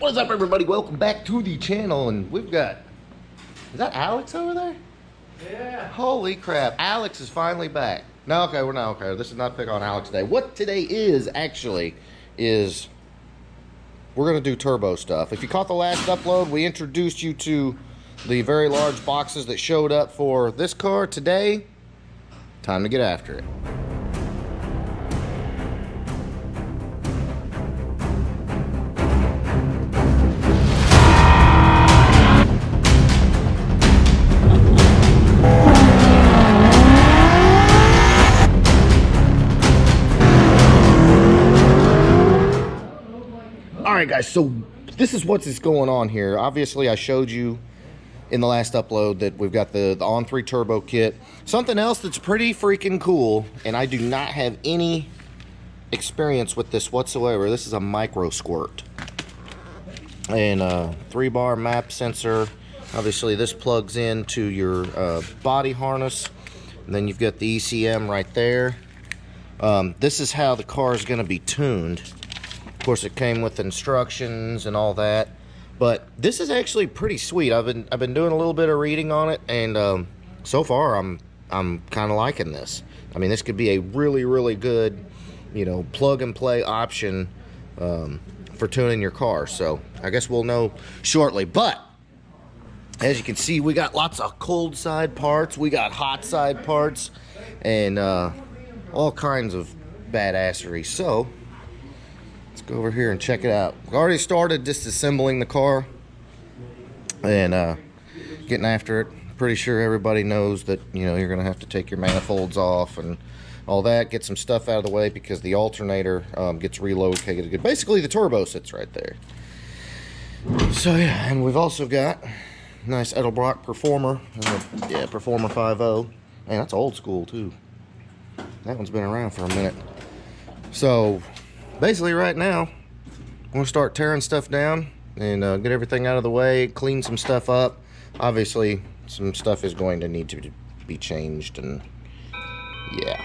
What is up, everybody? Welcome back to the channel, and we've got... Is that Alex over there? Yeah. Holy crap. Alex is finally back. No, okay, we're not okay. This is not pick on Alex today. What today is, actually, is... We're going to do turbo stuff. If you caught the last upload, we introduced you to the very large boxes that showed up for this car. Today, time to get after it. Alright guys, so this is what's going on here. Obviously I showed you in the last upload that we've got the On3 turbo kit. Something else that's pretty freaking cool, and I do not have any experience with this whatsoever. This is a micro squirt. And 3-bar map sensor. Obviously this plugs into your body harness. And then you've got the ECM right there. This is how the car is going to be tuned. Of course, it came with instructions and all that, but this is actually pretty sweet. I've been doing a little bit of reading on it, and so far I'm kind of liking this. I mean, this could be a really good, you know, plug and play option for tuning your car. So I guess we'll know shortly. But as you can see, we got lots of cold side parts, we got hot side parts, and all kinds of badassery. So let's go over here and check it out. We already started disassembling the car and getting after it. Pretty sure everybody knows that, you know, you're going to have to take your manifolds off and all that. Get some stuff out of the way because the alternator gets relocated. Basically, the turbo sits right there. So, yeah, and we've also got a nice Edelbrock Performer. Yeah, Performer 5.0. Man, that's old school, too. That one's been around for a minute. So basically right now, I'm going to start tearing stuff down and get everything out of the way, clean some stuff up. Obviously, some stuff is going to need to be changed, and yeah.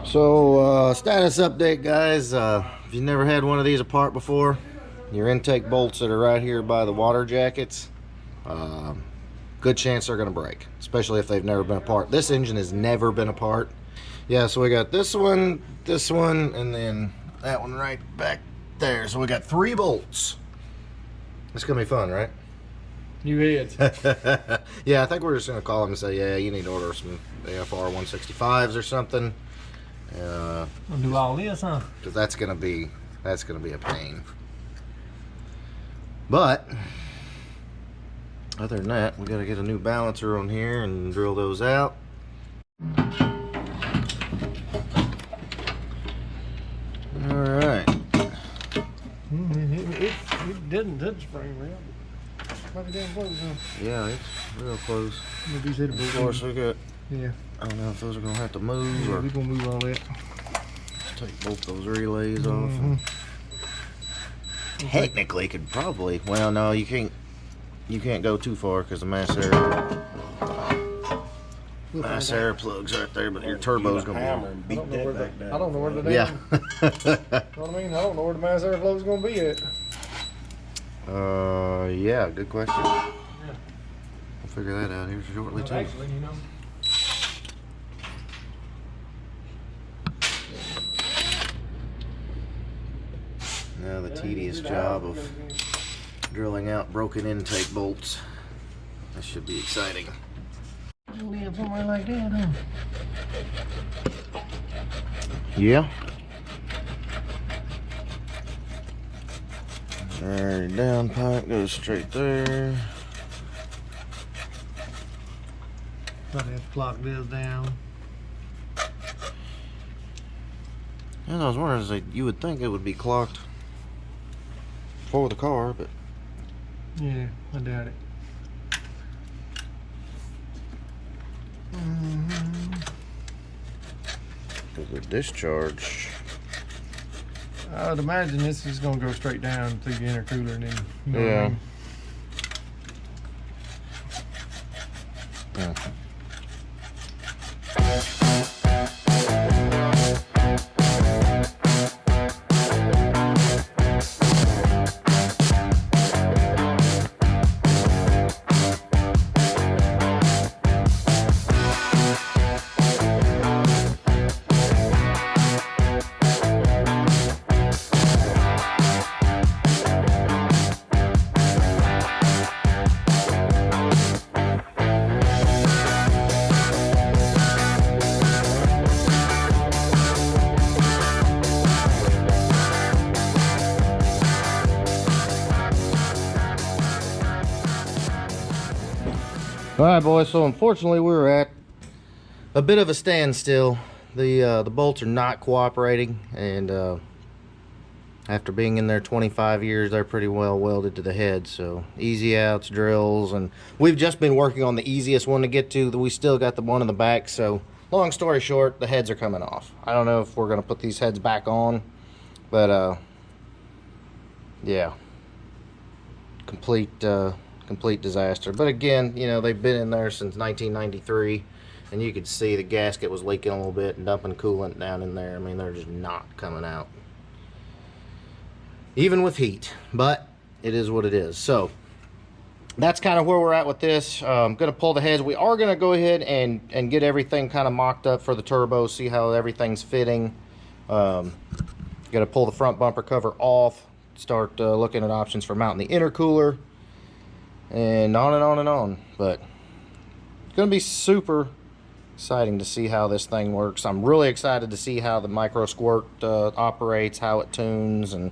So status update, guys. If you've never had one of these apart before, your intake bolts that are right here by the water jackets, good chance they're going to break, especially if they've never been apart. This engine has never been apart. Yeah, so we got this one, and then that one right back there. So we got 3 bolts. It's going to be fun, right? New heads. Yeah, I think we're just going to call them and say, yeah, you need to order some AFR 165s or something. We'll do all this, huh? Because that's going to be a pain. But other than that, we got to get a new balancer on here and drill those out. All right. It didn't touch spring rail. Mighty damn close, huh? Yeah, it's real close. Of course, we got. Yeah. I don't know if those are gonna have to move or we're gonna move all that. take both those relays off. And technically, could probably. Well, no, you can't. You can't go too far because the mass air plug's right there, but your turbo's gonna be. I don't know where the Yeah. you know what I mean? I don't know where the mass airflow's gonna be at. Yeah, good question. Yeah. We'll figure that out here shortly too. Actually, you know. Now the tedious job of drilling out broken intake bolts. That should be exciting. Only have somewhere like that, huh? Yeah. Alright, down pipe goes straight there. Probably have to clock this down. And I was wondering, like, you would think it would be clocked for the car, but Yeah, I doubt it. because the discharge. I would imagine this is gonna go straight down through the intercooler and then. You know Yeah. what I mean? Yeah. All right, boys. So unfortunately, we were at a bit of a standstill. The bolts are not cooperating, and after being in there 25 years, they're pretty well welded to the head. So easy outs, drills, and we've just been working on the easiest one to get to. We still got the one in the back. So long story short, the heads are coming off. I don't know if we're gonna put these heads back on, but yeah, complete disaster. But again, you know, they've been in there since 1993, and you could see the gasket was leaking a little bit and dumping coolant down in there. I mean, they're just not coming out, even with heat. But it is what it is. So that's kind of where we're at with this. I'm gonna pull the heads. We are gonna go ahead and get everything kind of mocked up for the turbo, see how everything's fitting. Gotta pull the front bumper cover off, start looking at options for mounting the intercooler, and on and on and on. But it's gonna be super exciting to see how this thing works. I'm really excited to see how the micro squirt operates, how it tunes, and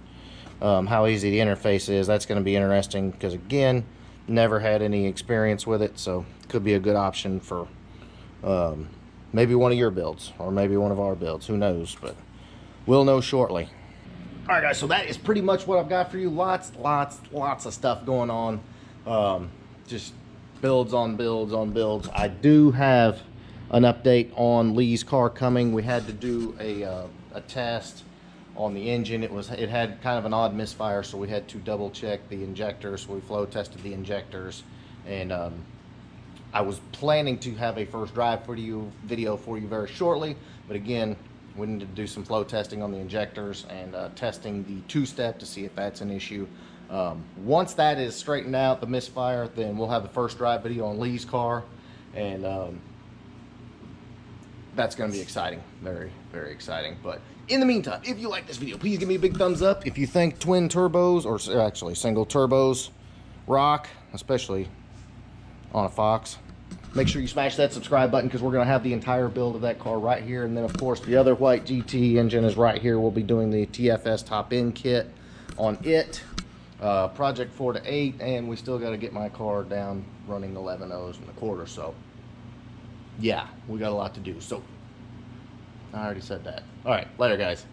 how easy the interface is. That's going to be interesting because, again, never had any experience with it, so could be a good option for maybe one of your builds or maybe one of our builds. Who knows? But we'll know shortly. All right, guys, so that is pretty much what I've got for you. Lots of stuff going on. Just builds on builds on builds. I do have an update on Lee's car coming. We had to do a test on the engine. It had kind of an odd misfire, so we had to double check the injectors. We flow tested the injectors, and I was planning to have a first drive video for you very shortly, but again, we need to do some flow testing on the injectors and testing the two-step to see if that's an issue. Once that is straightened out, the misfire, then we'll have the first drive video on Lee's car, and that's going to be exciting. Very, very exciting. But in the meantime, if you like this video, please give me a big thumbs up. If you think twin turbos, or actually single turbos, rock, especially on a Fox, make sure you smash that subscribe button, because we're going to have the entire build of that car right here. And then, of course, the other white GT engine is right here. We'll be doing the TFS top-end kit on it. Project 4 to 8, and we still got to get my car down running 11.0s in the quarter. So, yeah, we got a lot to do. So, I already said that. All right, later, guys.